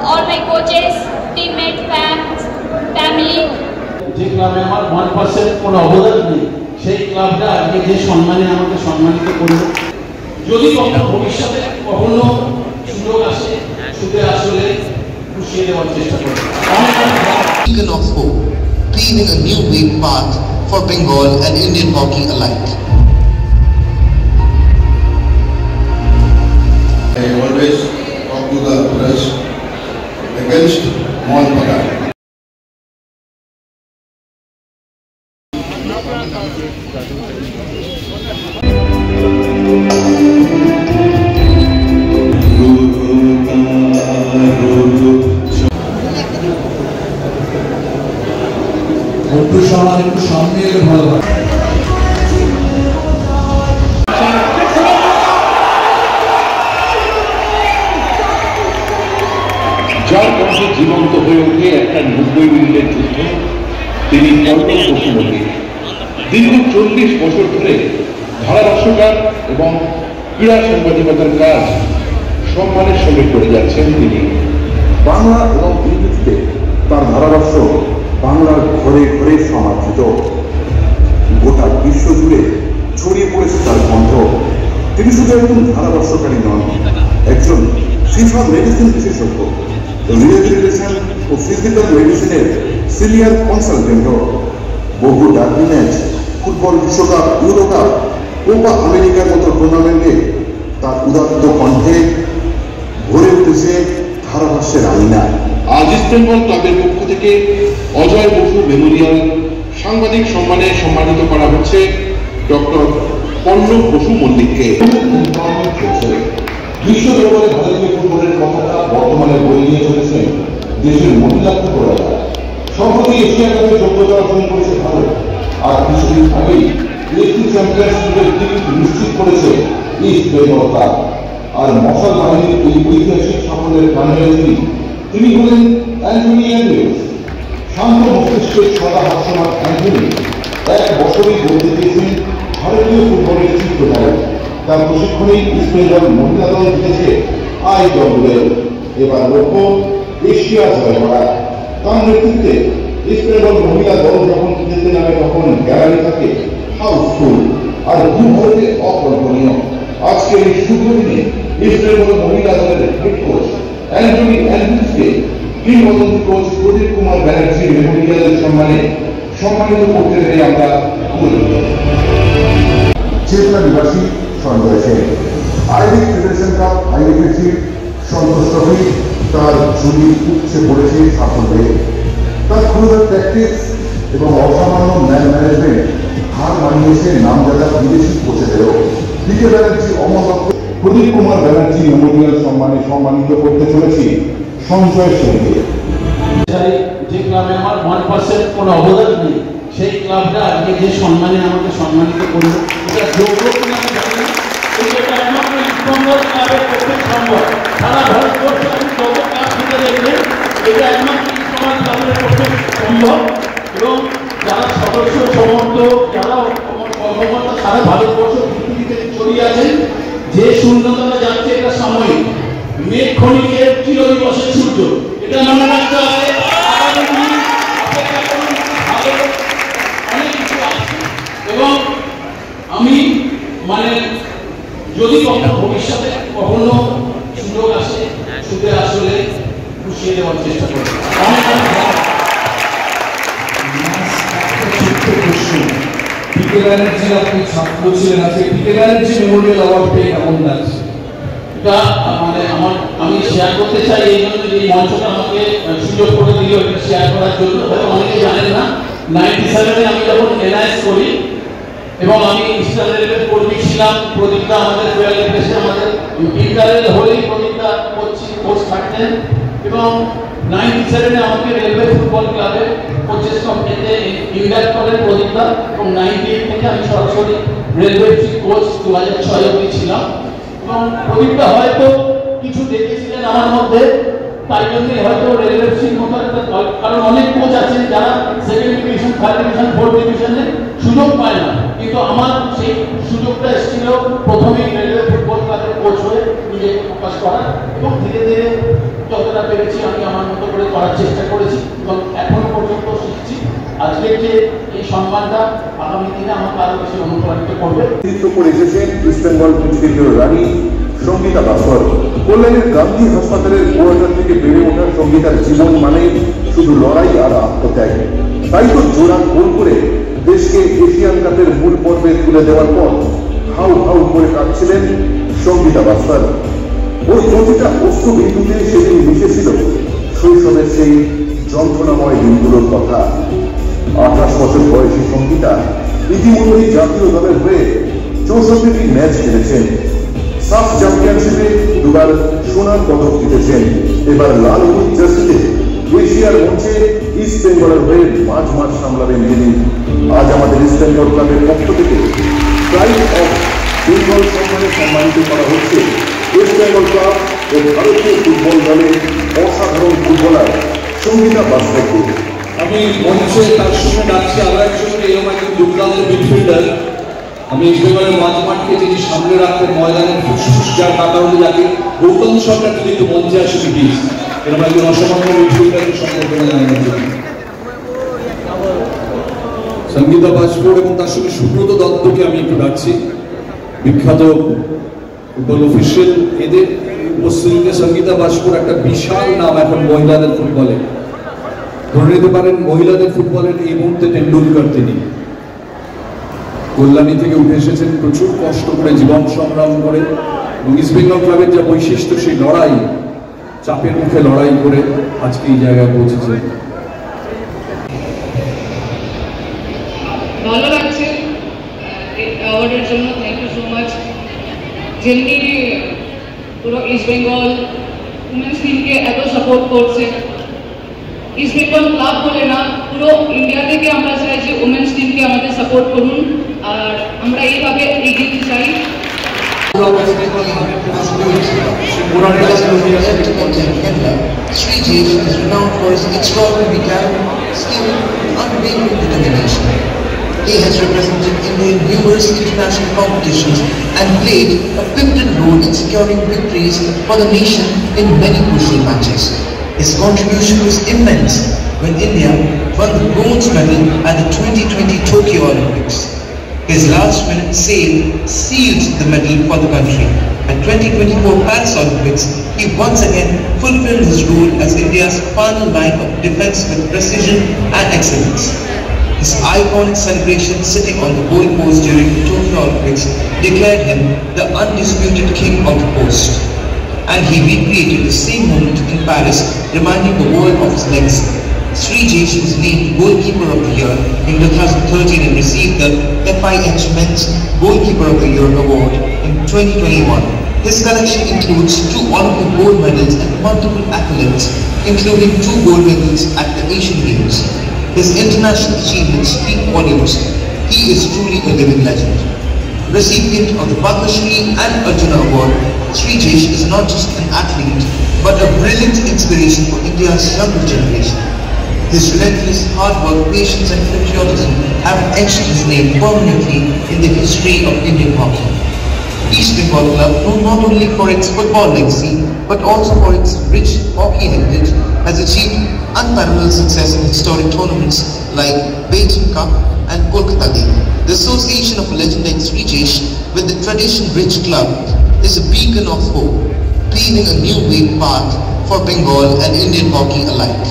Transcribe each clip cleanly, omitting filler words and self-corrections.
all my coaches, teammates, fans, family. যে ক্লাবে আমার 1% কোনো অবদান নেই, সেই ক্লাবটা আজকে যে সম্মানে আমাকে সম্মানিত করলো। যদি ভবিষ্যতে কখনো সুযোগ আসে, সুযোগ আসলে খুশিয়ে দেওয়ার চেষ্টা করব। Beacon of hope, paving a new way path for Bengal and Indian hockey alike. I always talk to the press against Mohan Bagan. একটু সমান একটু সামনে এলে ভালো হয়। যার কণ্ঠে জীবন্ত হয়ে ওঠে একটা 90 মিনিটের যুদ্ধ, তিনি পল্লব বসুমতী। দীর্ঘ 40 বছর ধরে ধারাভাষ্যকার এবং ক্রীড়া সাংবাদিকতার কাজ সম্মানের সঙ্গে করে যাচ্ছেন তিনি। বাংলা এবং ইংরেজিতে তার ধারাভাষ্য বাংলার ঘরে ঘরে সমাদৃত। গোটা বিশ্ব জুড়ে ছড়িয়ে পড়েছে তার কণ্ঠ। তিনি শুধু একজন ধারাভাষ্যকারী নন, একজন ফিফা মেডিসিন বিশেষজ্ঞ, রিহ্যাবিলিটেশন ও ফিজিক্যাল মেডিসিনের সিনিয়র কনসালটেন্টও। বহু ডার্বি ম্যাচ, ফুটবল বিশ্বকাপ, ইউরো কাপ, কোপা আমেরিকার মতো টুর্নামেন্টে তার উদাত্ত কণ্ঠে ভরে উঠেছে ধারাভাষ্যের আঙিনা। আজ ইস্ট বেঙ্গল ক্লাবের পক্ষ থেকে অজয় বসু মেমোরিয়াল সাংবাদিক সম্মানে সম্মানিত করা হচ্ছে ডক্টর পল্লব বসু মল্লিককে। বিশ্ব দরবারে ভারতীয় ফুটবলের কথাটা বর্তমানে বই নিয়ে চলেছেন দেশের মহিলা ফুটবলাররা। সম্প্রতি এশিয়া কাপে যোগ্যতা অর্জন করেছে ভারত, আর কিছুদিন আগেই এশিয়ান চ্যাম্পিয়নশিপের টিকিট নিশ্চিত করেছে ইস্ট বেঙ্গল ক্লাব। আর মশাল বাহিনীর এই ঐতিহাসিক সাফল্যের কাণ্ডারি তিনি হলেন অ্যান্থনি অ্যান্ড্রিউস। শান্ত মস্তিষ্কের সদা হাস্যমান অ্যান্থনি 1 বছরই বলতে দিয়েছেন ভারতীয় ফুটবলের চিত্রধারক। তার প্রশিক্ষণেই ইস্ট বেঙ্গল মহিলা দল জিতেছে IWL। এবার লক্ষ্য এশিয়া জয় করা। তার নেতৃত্বে ইস্ট বেঙ্গল মহিলা দল যখন খেলতে নামে তখন গ্যালারি থাকে হাউসফুল, আর ভারতে অকল্পনীয়। আজকের এই শুভ দিনে ইস্ট বেঙ্গল মহিলা দলের হেড কোচ অ্যান্থনি অ্যান্ড্রিউসকে কিংবদন্তি কোচ প্রদীপ কুমার ব্যানার্জি মেমোরিয়ালের সম্মানে সম্মানিত করতে পেরে আমরা গর্বিত। চেতনা নিবাসী Sanjay Sen, I League federation cup, I League Santosh trophy তার ঝুলি উঠছে পড়েছে সাফল্যে। তার ক্ষুদ্র প্র্যাকটিস এবং অসামান্য ম্যান ম্যানেজমেন্ট হার মানিয়েছে নামজাদা বিদেশি কোচেদেরও। ডিকে ব্যানার্জি অমর প্রদীপ কুমার ব্যানার্জি মেমোরিয়াল সম্মানে সম্মানিত করতে চলেছি সঞ্জয় সেনকে। যে ক্লাবে আমার 1% কোনো অবদান নেই, সেই ক্লাবটা আজকে যে সম্মানে আমাকে সম্মানিত করলো, এটা যোগ্য কিনা আমি জানি না, কিন্তু এটা একমাত্র ইস্ট বেঙ্গল ক্লাবের পক্ষে সম্ভব। সারা ভারতবর্ষে আমি যত ক্লাব থেকে দেখবেন, এটা একমাত্র ইস্ট বেঙ্গল ক্লাবের পক্ষে সম্ভব। এবং যারা সদস্য সমর্থক, যারা কর্মকর্তা সারা ভারতবর্ষ পৃথিবীতে ছড়িয়ে আছেন, যে শূন্যতা যাচ্ছে এটা সাময়িক, মেঘ ক্ষণিকের চিরদিবসের সূর্য, এটা মনে রাখতে হবে। এবং আমি যদি ভবিষ্যতে কখনো সুযোগ আসে, সুযোগ আসলে খুশিয়ে দেওয়ার চেষ্টা করব। ডিকে ব্যানার্জি আপনি ছাত্র ছিলেন, আজকে ডিকে ব্যানার্জি মেমোরিয়াল অ্যাওয়ার্ড পেয়ে কেমন লাগছে? এটা আমি শেয়ার করতে চাই, এই জন্য যে মঞ্চটা আমাকে সুযোগ করে দিল এটা শেয়ার করার জন্য। অনেকে জানেন না, 97-এ আমি যখন NIS করি এবং আমি ইস্টার্ন রেলওয়ের কর্মী ছিলাম, প্রদীপদা আমাদের ফেয়ারওয়েল দেশে আমাদের ইন্টারেল হলেই প্রদীপদা কোচ থাকতেন। এবং 97-এ আমাকে রেলওয়ে ফুটবল ক্লাবে কোচেস কমিটিতে ইনভাইট করেন প্রদীপদা, এবং 98 থেকে আমি সরাসরি রেলওয়ে কোচ 2006 অবধি ছিলাম। এবং প্রদীপদা হয়তো কিছু দেখেছিলেন আমার মধ্যে, তাই জন্যই হয়তো রেলওয়ে মতো একটা, কারণ অনেক কোচ আছেন যারা 2nd division, 3rd division, 4th ডিভিশনে সুযোগ পায় না, কিন্তু আমার সেই সুযোগটা এসেছিল প্রথমেই রেলওয়ে ফুটবল ক্লাবের কোচ হয়ে নিজেকে প্রকাশ করা। এবং ধীরে ধীরে যতটা যতটা পেরেছি আমি আমার মতো করে করার চেষ্টা করেছি এবং এখনো পর্যন্ত শিখছি। আজকের যে এই সম্মানটা আগামী দিনে আমাকে আরো বেশি অনুপ্রাণিত করবে। নেতৃত্ব করে এসেছেন ইস্ট বেঙ্গল ক্রিকেটের রানী সঙ্গীতা ভাস্কর। কল্যাণের গান্ধী হাসপাতালের কোয়ার্টার থেকে বেড়ে ওঠা সঙ্গীতার জীবন মানে শুধু লড়াই আর আত্মত্যাগ। তাই তো জোড়া গোল করে দেশকে এশিয়ান কাপের মূল পর্বে তুলে দেওয়ার পর হাউ হাউ করে কাঁদছিলেন সঙ্গীতা ভাস্কর। ওর প্রতিটা অস্ত্রবিন্দুতে সেদিন মিশেছিল শৈশবের সেই যন্ত্রণাময় দিনগুলোর কথা। 28 বছর বয়সী সঙ্গীতা ইতিমধ্যেই জাতীয় দলের হয়ে 64টি ম্যাচ খেলেছেন। সাফ চ্যাম্পিয়নশিপে দুবার সোনার পদক জিতেছেন। এবার লাল হলুদ জার্সিতে এশিয়ার মঞ্চে ইস্ট বেঙ্গলের হয়ে মাঝ সামলাবেন তিনি। আজ আমাদের ইস্ট বেঙ্গল ক্লাবের পক্ষ থেকে প্রাইড অফ বেঙ্গল সম্মানে সম্মানিত করা হচ্ছে ওয়েস্ট বেঙ্গল ক্লাব ও ভারতীয় ফুটবল দলের অসাধারণ ফুটবলার সঙ্গীতা ভাস্করকে। আমি মঞ্চে তার সঙ্গে ডাকছি আরো একজন এরকম একজন দুর্দান্ত মিডফিল্ডার। আমি ইস্ট বেঙ্গলের মাঠকে যিনি সামনে রাখতেন ময়দানের ফুসফুস যার কাটা হলে যাকে গৌতম সরকার যদি একটু মঞ্চে আসে প্লিজ, এরকম একজন অসামান্য মিডফিল্ডারকে সম্পর্কে জানানোর জন্য। সঙ্গীতা ভাস্কর এবং তার সঙ্গে সুব্রত দত্তকে আমি একটু ডাকছি, বিখ্যাত ফুটবল অফিসিয়াল। এদের উপস্থিতিতে সঙ্গীতা ভাস্কর একটা বিশাল নাম এখন মহিলাদের ফুটবলে। ধরে নিতে পারেন মহিলাদের ফুটবলের এই মুহূর্তে টেন্ডুলকার তিনি। কল্যাণী থেকে উঠে এসেছেন প্রচুর কষ্ট করে, জীবন সংগ্রাম করে, এবং ইস্ট বেঙ্গল ক্লাবের যা বৈশিষ্ট্য সেই লড়াই, চাপের মুখে লড়াই করে আজকে এই জায়গায় পৌঁছেছে। ভালো লাগছে এই অ্যাওয়ার্ডের জন্য। Thank you so much. যেমনি পুরো ইস্ট বেঙ্গল উমেন্স টিমকে এত সাপোর্ট করছে, ইস্ট বেঙ্গল ক্লাব বলে না, পুরো ইন্ডিয়া থেকে আমরা চাই যে উমেন্স টিমকে আমাদের সাপোর্ট করুন, আর আমরা এইভাবে এগিয়ে চাই। Srijesh is renowned for his extraordinary talent, skill, unwavering determination. He has represented India in numerous international competitions and played a pivotal role in securing victories for the nation in many crucial matches. His contribution was immense when India won the bronze medal at the 2020 Tokyo Olympics. His last-minute save sealed the medal for the country. At 2024 Paris Olympics, he once again fulfilled his role as India's final line of defense with precision and excellence. His iconic celebration sitting on the goal post during the Tokyo Olympics declared him the undisputed king of the post. And he recreated the same moment in Paris, reminding the world of his legacy. Srijesh was named Goalkeeper of the Year in 2013 and received the FIH Men's Goalkeeper of the Year award in 2021. His collection includes 2 Olympic gold medals and multiple accolades, including 2 gold medals at the Asian Games. His international achievements speak volumes. He is truly a living legend. Recipient of the Padma Shri and Arjuna Award, Srijesh is not just an athlete, but a brilliant inspiration for India's younger generation. His relentless hard work, patience and patriotism have etched his name permanently in the history of Indian hockey. East Bengal Club, known not only for its football legacy, but also for its rich hockey heritage, has achieved unparalleled success in historic tournaments like Beijing Cup and Kolkata League. The association of legend like Srijesh with the tradition-rich club is a beacon of hope, paving a new way path for Bengal and Indian hockey alike.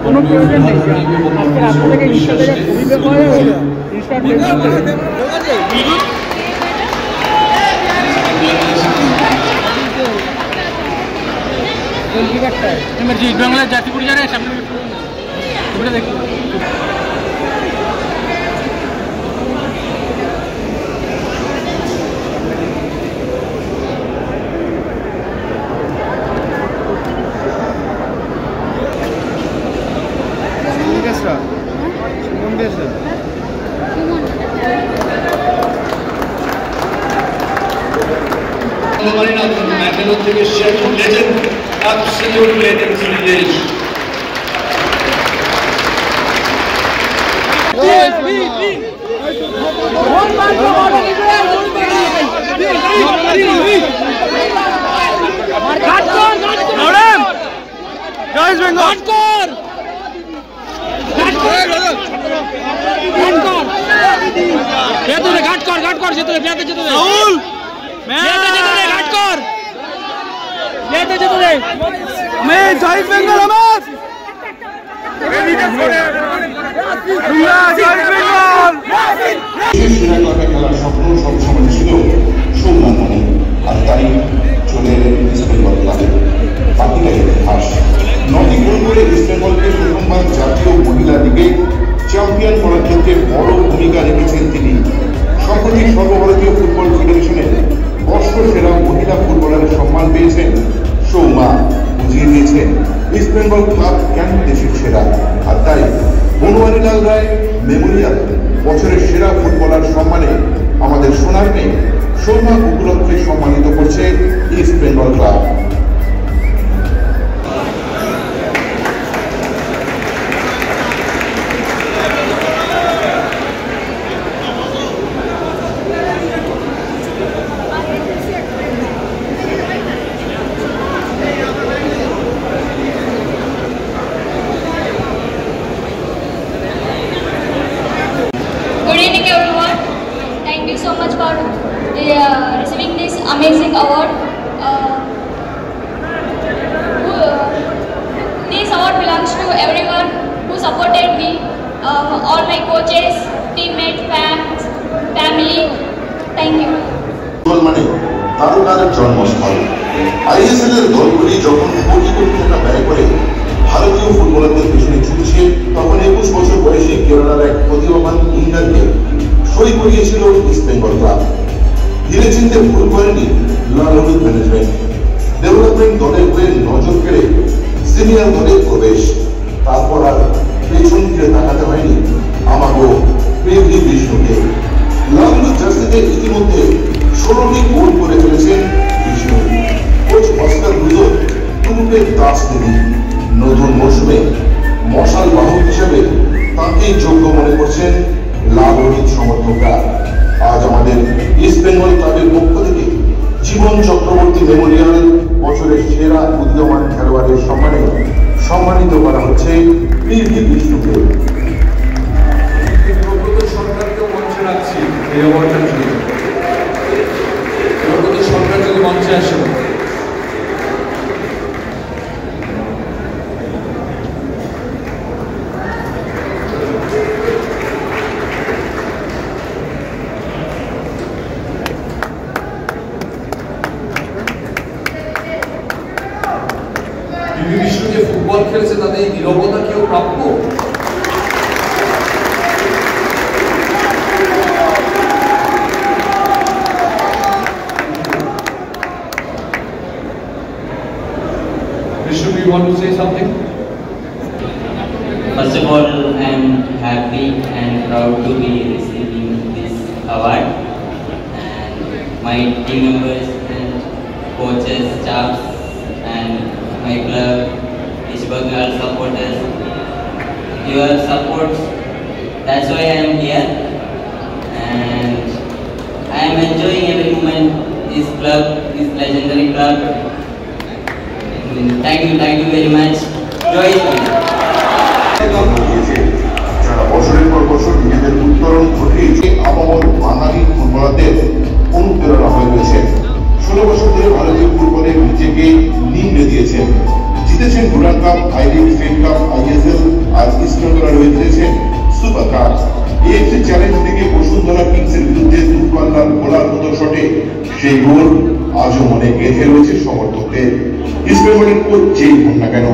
কোনো প্রয়োজন নেই। আজকে রাত্রে থেকে Insta থেকে খুবই ব্যাপার হয়ে গেল। ইনস্টা ইস্ট বাংলার জাতিপুর জানে সামনে দেখি থেকে share legend absolute legends village. খেলার স্বপ্ন সবসময় ছিল সৌম্যার মনে, আর তাই চলে এলেন ইস্ট বেঙ্গল ক্লাবে। বাকিটাই ইতিহাস। 9টি গোল করে ইস্ট বেঙ্গলকে প্রথমবার জাতীয় মহিলা লিগে চ্যাম্পিয়ন করার ক্ষেত্রে বড় ভূমিকা রেখেছেন তিনি। সম্প্রতি সর্বভারতীয় ফুটবল ফেডারেশনের বর্ষসেরা মহিলা ফুটবলারের সম্মান পেয়েছেন সৌম্যা। বুঝিয়ে দিয়েছেন ইস্ট বেঙ্গল ক্লাব কেন দেশের সেরা। আর তাই বনওয়ারিলাল রায় মেমোরিয়াল বছরের সেরা ফুটবলার সম্মানে আমাদের সোনার মেয়ে সৌম্যা উপলক্ষে সম্মানিত করছে east Bengal club. Good evening, everyone. Thank you so much for receiving this amazing award. This award belongs to everyone who supported me, all my coaches, teammates, fans, family. Thank you. মানে তারকাদের জন্মস্থল। ISL এর দলগুলি যখন কোটি কোটি টাকা ব্যয় করে ভারতীয় ফুটবলারদের পেছনে ছুটছে, তখন 21 বছর বয়সে কেরালার এক প্রতিভাবান উইঙ্গারকে সই করিয়েছিল ইস্ট বেঙ্গল ক্লাব। ধীরে চিন্তে ভুল করেনি লাল হলুদ ম্যানেজমেন্ট। ডেভেলপমেন্ট দলের হয়ে নজর কেড়ে সিনিয়র দলে প্রবেশ। তারপর আর পেছন ফিরে তাকাতে হয়নি আমাকেও পেভি বিষ্ণুকে। লাল হলুদ জার্সিতে ইতিমধ্যে 16টি গোল করে ফেলেছেন বিষ্ণু। কোচ অস্কার ব্রুজো তুরুপের দাস তিনি। নতুন মৌসুমে মশাল বাহক হিসেবে তাঁকেই যোগ্য মনে করছেন লাল হলুদ সমর্থকরা। আজ আমাদের ইস্ট বেঙ্গল ক্লাবের পক্ষ থেকে জীবন চক্রবর্তী মেমোরিয়াল বছরের সেরা উদীয়মান খেলোয়াড়ের সম্মানে সম্মানিত করা হচ্ছে পিভি বিষ্ণুকে। সরকারকেও মঞ্চে রাখছি এই অ্যাওয়ার্ডটার জন্য। সরকার যদি মঞ্চে আসে, পিভি বিষ্ণু যে ফুটবল খেলেছে তাদের এই নীরবতা কেউ প্রাপ্য? Vishnu, do you want to say something? First of all, I am happy and proud to be receiving this award. And my team members and coaches, staffs, and my club, East Bengal supporters, your support, that's why I am here. And I am enjoying every moment this club, this legendary club. Thank you very much. Joy is mine. যারা বছরের পর বছর নিজেদের উত্তরণ ঘটিয়েছে আবহাওয়ার বাঙালি ফুটবলারদের অনুপ্রেরণা হয়ে রয়েছে। 16 বছর ধরে ভারতীয় ফুটবলে নিজেকে নিংড়ে দিয়েছেন। জিতেছেন Durand cup, I league, Fed Cup, ISL, আজ ইস্ট বেঙ্গল হয়ে জিতেছেন সুপার কাপ। এএফসি চ্যালেঞ্জ থেকে বসুন্ধরা কিংসের বিরুদ্ধে দূরপাল্লার গোলার মতো শটে সেই গোল আজও মনে গেঁথে রয়েছে সমর্থকদের। ইস্ট বেঙ্গলের কোচ যেই হোক না কেন,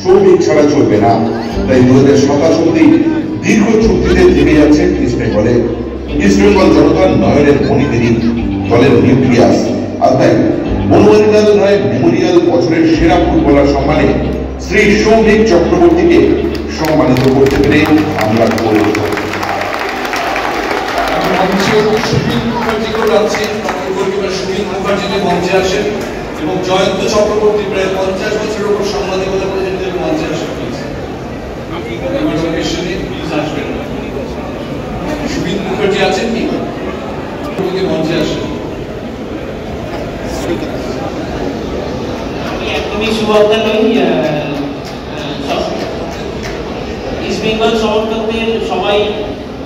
সৌমিক ছাড়া চলবে না। তাই 2027 দীর্ঘ চুক্তিতে থেমে যাচ্ছেন ইস্ট বেঙ্গলে। ইস্ট বেঙ্গল জনতার নয়নের মণিদেরই দলের নিউক্লিয়াস। আর তাই বনওয়ারিলাল রায় মেমোরিয়াল বছরের সেরা ফুটবলার সম্মানে শ্রী সৌমিক চক্রবর্তীকে সম্মানিত করতে পেরে আমরা গর্বিত। মঞ্চে সুনীল মুখার্জিকেও রাখছি, গোলকিপার সুনীল মুখার্জি মঞ্চে আসেন। এবং জয়ন্ত চক্রবর্তী প্রায় 50 বছরের উপর সাংবাদিকতা করে যেতে মঞ্চে আসা হয়েছে। প্লিজ আসবেন। সুবিন মুখার্জি আছেন কি? মঞ্চে আসেন। আমি একদমই সুবক্তা নই। ইস্ট বেঙ্গল সমর্থকদের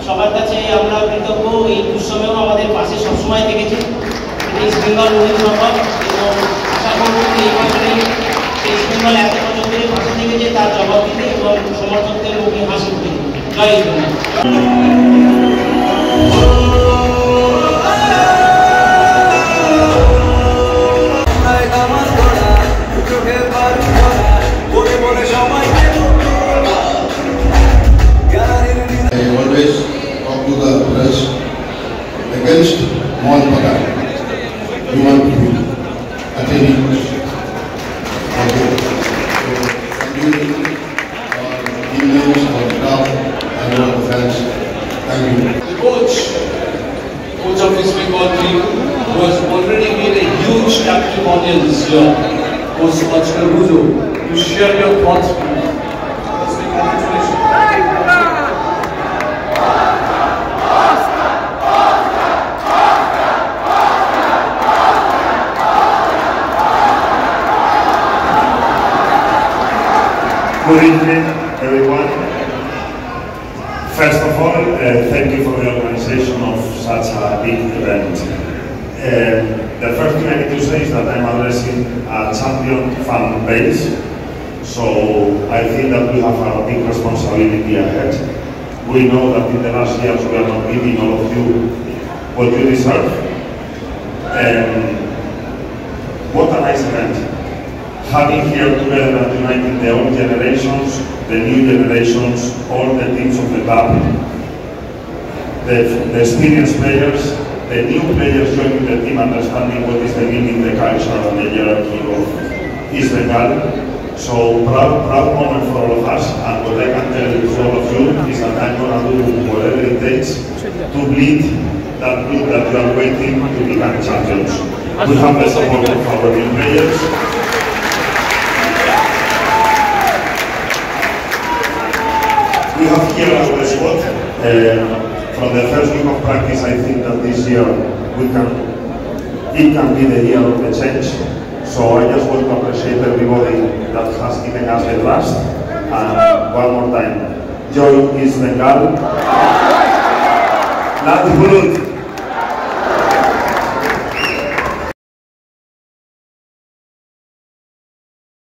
সবার কাছে আমরা কৃতজ্ঞ। এই দুঃসময়েও আমাদের পাশে সবসময় থেকেছে ইস্ট বেঙ্গল মহিলা এবং আশা করব এই বছরে ইস্ট বেঙ্গল এত বছর ধরে পাশে থেকেছে তার জবাব দিতে এবং সমর্থকদের মুখে হাসি দিতে। জয় East Bengal. I always talk to the press against Mohan Bagan. We want to be attaining this. Okay. So, thank you, our teammates, our staff, and our fans. Thank you. The coach of East Bengal team was already made a huge captive audience this year. Coach Lachkar Bujo, to share your thoughts. Good evening, everyone. First of all, thank you for the organization of such a big event. The first thing I need to say is that I'm addressing a champion fan base, so I think that we have a big responsibility ahead. We know that in the last years we are not giving all of you what you deserve. What a nice event. Having here together and uniting the old generations, the new generations, all the teams of the club, the experienced players, the new players joining the team, understanding what is the meaning, the culture and the hierarchy of East Bengal. So proud moment for all of us, and what I can tell to all of you is that I'm going to do whatever it takes to lead that group that you are waiting to become champions. We have the support of our new players. We have here our squad. From the first week of practice, I think that this year it can be the year of the change. So I just want to appreciate everybody that has given us the trust. And one more time, joy East Bengal. Lad Hulud.